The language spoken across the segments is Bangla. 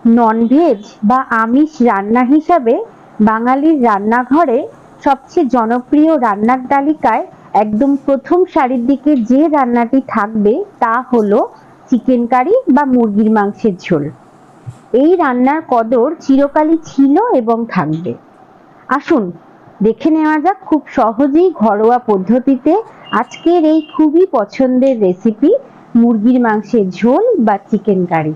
ননভেজ বা আমিষ রান্না হিসাবে বাঙালির রান্নাঘরে সবচেয়ে জনপ্রিয় রান্নার তালিকায় একদম প্রথম সারির দিকে যে রান্নাটি থাকবে তা হলো চিকেন কারি বা মুরগির মাংসের ঝোল। এই রান্নার কদর চিরকালই ছিল এবং থাকবে। আসুন দেখে নেওয়া যাক খুব সহজেই ঘরোয়া পদ্ধতিতে আজকের এই খুবই পছন্দের রেসিপি মুরগির মাংসের ঝোল বা চিকেন কারি।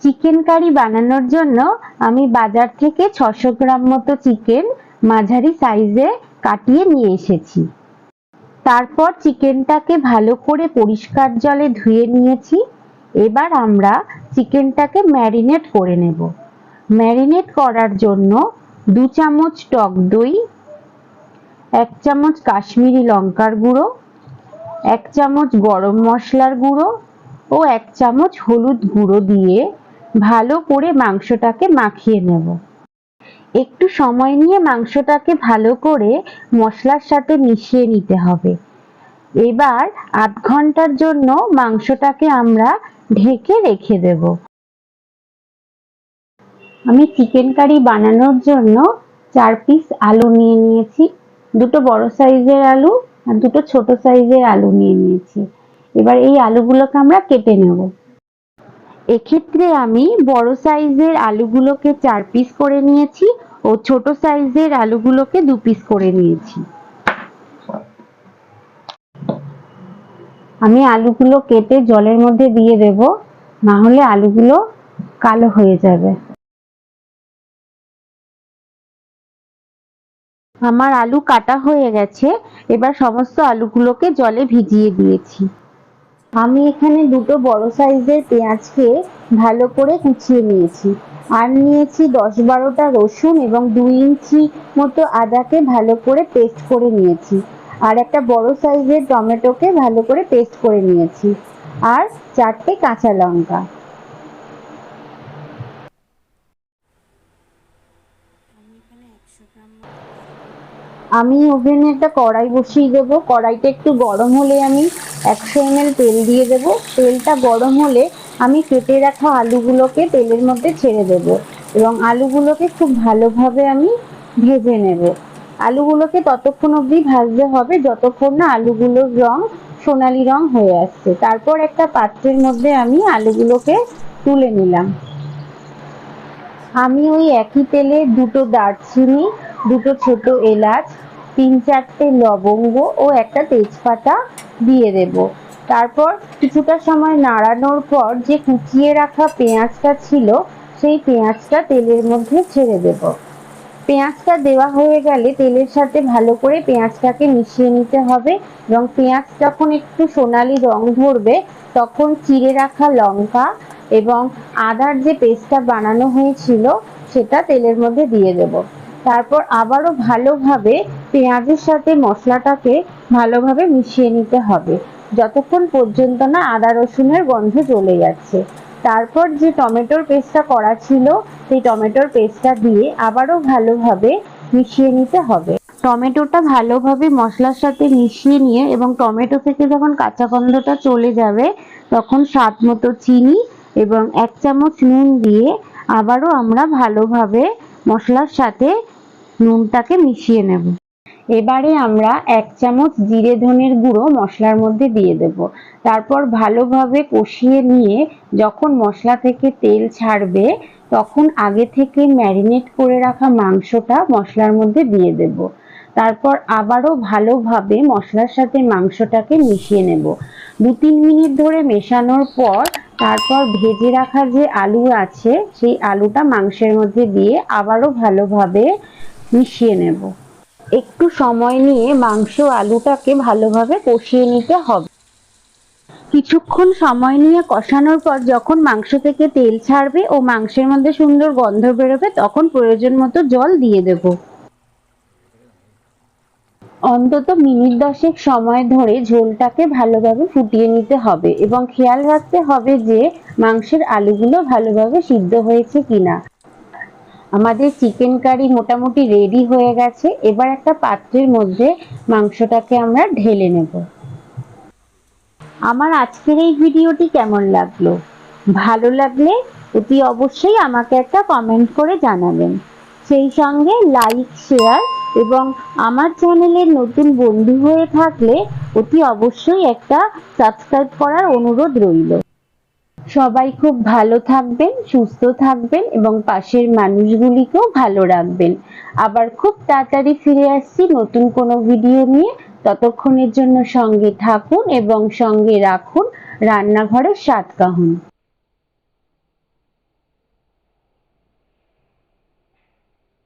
চিকেন কারি বানানোর জন্য আমি বাজার থেকে 600 গ্রাম মতো চিকেন মাঝারি সাইজে কাটিয়ে নিয়ে এসেছি। তারপর চিকেনটাকে ভালো করে পরিষ্কার জলে ধুয়ে নিয়েছি। এবার আমরা চিকেনটাকে ম্যারিনেট করে নেব। ম্যারিনেট করার জন্য 2 চামচ টক দই, 1 চামচ কাশ্মীরি লঙ্কার গুঁড়ো, 1 চামচ গরম মশলার গুঁড়ো ও 1 চামচ হলুদ গুঁড়ো দিয়ে ভালো করে মাংসটাকে মাখিয়ে নেব। একটু সময় নিয়ে মাংসটাকে ভালো করে মশলার সাথে মিশিয়ে নিতে হবে। এবার আধ ঘন্টার জন্য মাংসটাকে আমরা ঢেকে রেখে দেব। আমি চিকেন কারি বানানোর জন্য 4 পিস আলু নিয়ে নিয়েছি। দুটো বড় সাইজের আলু আর দুটো ছোট সাইজের আলু নিয়ে নিয়েছি। এবার এই আলুগুলোকে আমরা কেটে নেব। এক্ষেত্রে আমি বড় সাইজের আলুগুলোকে 4 পিস করে নিয়েছি ও ছোট সাইজের আলুগুলোকে 2 পিস করে নিয়েছি। আমি আলুগুলো কেটে জলের মধ্যে দিয়ে দেব, না হলে আলুগুলো কালো হয়ে যাবে। আমার আলু কাটা হয়ে গেছে। এবার সমস্ত আলুগুলোকে জলে ভিজিয়ে দিয়েছি। আমি এখানে দুটো বড় সাইজের পেঁয়াজকে ভালো করে কুচিয়ে নিয়েছি আর নিয়েছি 10-12টা রসুন এবং 2 ইঞ্চি মতো আদাকে ভালো করে পেস্ট করে নিয়েছি আর একটা বড় সাইজের টমেটোকে ভালো করে পেস্ট করে নিয়েছি আর 4টে কাঁচা লঙ্কা। আমি ওভেনে একটা কড়াই বসিয়ে দেবো। কড়াইটা একটু গরম হলে আমি 100 ml তেল দিয়ে দেবো। তেলটা গরম হলে আমি কেটে রাখা আলুগুলোকে তেলের মধ্যে ছেড়ে দেবো এবং আলুগুলোকে খুব ভালোভাবে আমি ভেজে নেব। আলুগুলোকে ততক্ষণ অবধি ভাজতে হবে যতক্ষণ না আলুগুলোর রং সোনালি রং হয়ে আসছে। তারপর একটা পাত্রের মধ্যে আমি আলুগুলোকে তুলে নিলাম। আমি ওই একই তেলে দুটো দারচিনি, দুটো ছোট এলাচ, 3-4টে লবঙ্গ ও একটা তেজপাতা দিয়ে দেব। তারপর কিছুটা সময় নাড়ানোর পর যে কুচিয়ে রাখা পেঁয়াজটা ছিল সেই পেঁয়াজটা তেলের মধ্যে ছেড়ে দেব। পেঁয়াজটা দেওয়া হয়ে গেলে তেলের সাথে ভালো করে পেঁয়াজটাকে মিশিয়ে নিতে হবে এবং পেঁয়াজ যখন একটু সোনালি রং ধরবে তখন চিড়ে রাখা লঙ্কা এবং আদার যে পেস্টটা বানানো হয়েছিল সেটা তেলের মধ্যে দিয়ে দেব। তারপর আবারও ভালোভাবে পেঁয়াজের সাথে মশলাটাকে ভালোভাবে মিশিয়ে নিতে হবে যতক্ষণ পর্যন্ত না আদা রসুনের গন্ধ চলে যাচ্ছে। তারপর যে টমেটোর পেস্টটা করা ছিল সেই টমেটোর পেস্টটা দিয়ে আবারও ভালোভাবে মিশিয়ে নিতে হবে। টমেটোটা ভালোভাবে মশলার সাথে মিশিয়ে নিয়ে এবং টমেটো থেকে যখন কাঁচা গন্ধটা চলে যাবে তখন স্বাদ মতো চিনি এবং 1 চামচ নুন দিয়ে আবারও আমরা ভালোভাবে মশলার সাথে নুনটাকে মিশিয়ে নেব। এবারে আমরা 1 চামচ জিরে ধনের গুঁড়ো মশলার মধ্যে দিয়ে দেব। তারপর ভালোভাবে কষিয়ে নিয়ে যখন মশলা থেকে তেল ছাড়বে তখন আগে থেকে ম্যারিনেট করে রাখা মাংসটা মশলার মধ্যে দিয়ে দেব। তারপর আবারও ভালোভাবে মশলার সাথে মাংসটাকে মিশিয়ে নেব। 2-3 মিনিট ধরে মেশানোর পর তারপর ভেজে রাখা যে আলু আছে সেই আলুটা মাংসের মধ্যে দিয়ে আবারও ভালোভাবে মিশিয়ে নেব। একটু সময় নিয়ে মাংস আলুটাকে ভালোভাবে কষিয়ে নিতে হবে। কিছুক্ষণ সময় নিয়ে কষানোর পর যখন মাংস থেকে তেল ছাড়বে ও মাংসের মধ্যে সুন্দর গন্ধ বেরোবে তখন প্রয়োজন মতো জল দিয়ে দেব। অন্তত মিনিট 10 সময় ধরে ঝোলটাকে ভালোভাবে ফুটিয়ে নিতে হবে এবং খেয়াল রাখতে হবে যে মাংসের আলুগুলো ভালোভাবে সিদ্ধ হয়েছে কিনা। আমাদের চিকেন কারি মোটামুটি রেডি হয়ে গেছে। এবার একটা পাত্রের মধ্যে মাংসটাকে আমরা ঢেলে নেব। আমার আজকের এই ভিডিওটি কেমন লাগলো? ভালো লাগলে অতি অবশ্যই আমাকে একটা কমেন্ট করে জানাবেন। সেই সঙ্গে লাইক, শেয়ার এবং আমার চ্যানেলের নতুন বন্ধু হয়ে থাকলে অতি অবশ্যই একটা সাবস্ক্রাইব করার অনুরোধ রইল। সবাই খুব ভালো থাকবেন, সুস্থ থাকবেন এবং পাশের মানুষগুলিকেও ভালো রাখবেন। আবার খুব তাড়াতাড়ি ফিরে আসছি নতুন কোনো ভিডিও নিয়ে। ততক্ষণের জন্য সঙ্গে থাকুন এবং সঙ্গে রাখুন রান্নাঘরের স্বাদ কাহুন।